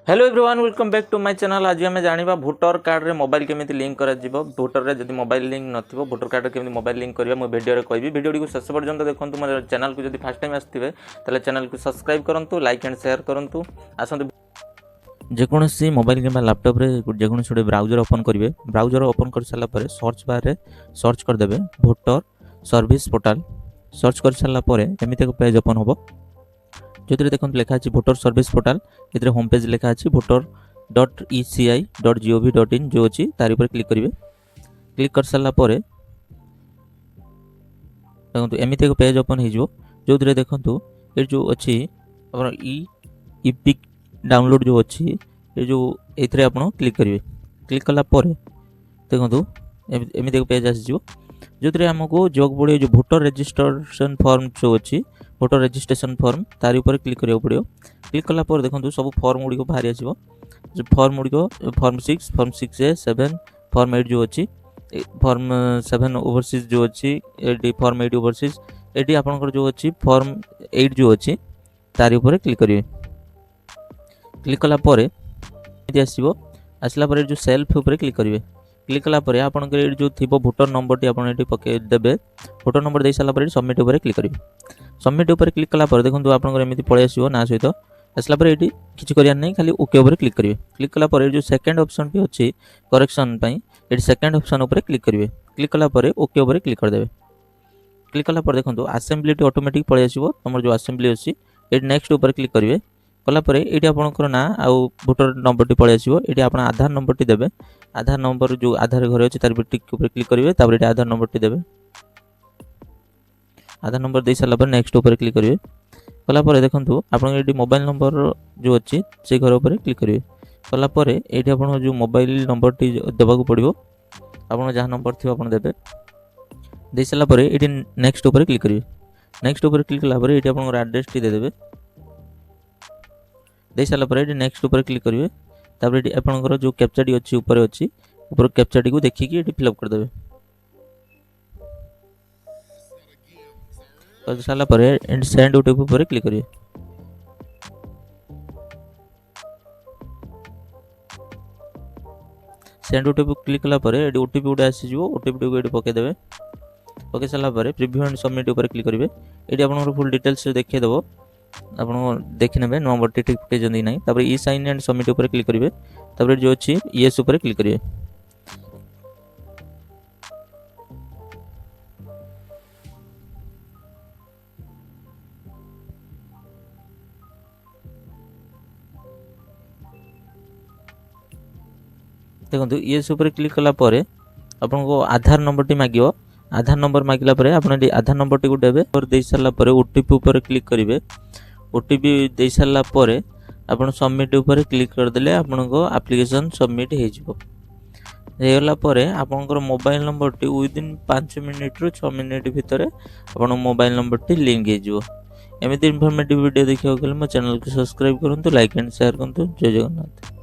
Hello everyone welcome back to my channel. आज आम जाना भोटर कार्ड रे मोबाइल केमी लिंक कर भोटर रे जब मोबाइल लिंक नथिबो भोटर कार्ड रे केमी मोबाइल लिंक करबा मो वीडियो रे कहबी। वीडियो को शेष पर्यंत देखंतु। मोर चैनल को जब फर्स्ट टाइम आसथिबे तले चैनल को सब्सक्राइब करंतु, लाइक एंड शेयर करंतु। आसंतु जेकोसी मोबाइल किंबा लैपटॉप रे जेकोसी गोटे ब्राउजर ओपन करेंगे। ब्राउजर ओपन कर सारा पर सर्च बार रे सर्च करदेवे भोटर सर्विस पोर्टाल। सर्च कर सारा पर एमती एक पेज ओपन होबो जो देखते लिखा है भोटर सर्विस पोर्टाल। ये होम पेज लिखा है voter.eci.gov.in जो अच्छी तार पर क्लिक करेंगे। क्लिक कर सारा पर देखो एमती एक पेज ओपन हो जो देखु ये जो अच्छी इपिक डाउनलोड जो अच्छी ये जो ये आप क्लिक करेंगे। क्लिक कलापर देखो एमती एक पेज आसो जो आमको जो पड़े जो भोटर रजिस्ट्रेशन फॉर्म जो अच्छी भोटर रजिस्ट्रेशन फॉर्म तार ऊपर क्लिक करिया पड़ो। क्लिक कलापर देखो सब फॉर्म गुड़ी बाहरी आसो। Form Gudi form 6 form 6A 7 form 8 जो अच्छी फॉर्म 7 ओवरसीज जो अच्छी ये फॉर्म 8 ओवरसीज ये आपंकर जो अच्छी फॉर्म 8 जो अच्छी तार ऊपर क्लिक करेंगे। क्लिक कलापर आसो आसला पर जो सेल्फ ऊपर क्लिक करेंगे। क्लिक कलापर आपंकर जो थी भोटर नंबर टी आप पकई देवे। भोटर नंबर दे सारापर सबमिट ऊपर क्लिक करेंगे। सबमिट ऊपर क्लिक कलापर देखो आपंकर एमती पलि आसो ना सहित आसला पर ये किसी करार नहीं खाली ओके ऊपर क्लिक करेंगे। क्लिक कलापर जो सेकंड ऑप्शन भी अच्छी करेक्शन ये सेकंड ऑप्शन ऊपर क्लिक करेंगे। क्लिक कलापर ओके ऊपर क्लिक करदे। क्लिक कलापर देखो असेंबली ऑटोमेटिक पलि आसो तुम जो असेंबली अच्छी ये नेक्स्ट ऊपर क्लिक करेंगे। कलापर ये आपंकर ना आउ भोटर नंबर टी पलि आसो ये आप आधार नंबर टी देवे। आधार नंबर जो आधार घर अच्छे तार टिक ऊपर क्लिक करेंगे। तापर ये आधार नंबर टी देवे। आधार नंबर दे सारा नेक्स्ट ऊपर क्लिक करेंगे। कलापर देखो आप मोबाइल नंबर जो अच्छी से घर ऊपर क्लिक करेंगे। कलापर ये आप जो मोबाइल नंबर टी देवाक पड़ो आप जहाँ नंबर थी आप देवे। दे सारापर ये नेक्स्ट ऊपर क्लिक करेंगे। नेक्स्ट ऊपर क्लिक कलापर ये आप एड्रेस टी देवे। दे सारापर ये नेक्स्ट ऊपर क्लिक करेंगे। तापर ये आपंकर जो कैप्चा टी अच्छी ऊपर कैप्चा टी को देखिए ये फिलअप करदे। कर सारा पर सेंड ओटीपी पर क्लिक करिए। सेंड ओटीपी क्लिक कला पर ये ओटीपी गोटे आसी जो ओटीपी को ये पकई देवे। पकई सारा पर प्रिव्यू एंड सबमिट ऊपर क्लिक करेंगे। ये आप फुल डिटेल्स देखिए देव आप देखने नंबर टी ठीक पकई ना। तापर ई साइन एंड सबमिट ऊपर क्लिक करेंगे। तापर जो अच्छी येस ऊपर क्लिक करेंगे। देखो ये ऊपर क्लिक कलापर आपको आधार नंबर टी मांग। आधार नंबर मांगला आप आधार नंबर टी को देवे। दे सारापर ओटीपी ऊपर क्लिक करेंगे। ओटीपी दे सारापर आप सबमिट ऊपर क्लिक करदे आपको एप्लिकेशन सबमिट होगला। आपंकर मोबाइल नंबर टी विदिन 5 मिनिट रु 6 मिनिट भितर आप मोबाइल नंबर टी लिंक हो। एमती इनफॉर्मेटिव वीडियो देखा गले मो चैनल को सब्सक्राइब करूँ, लाइक एंड शेयर करूँ। जय जगन्नाथ।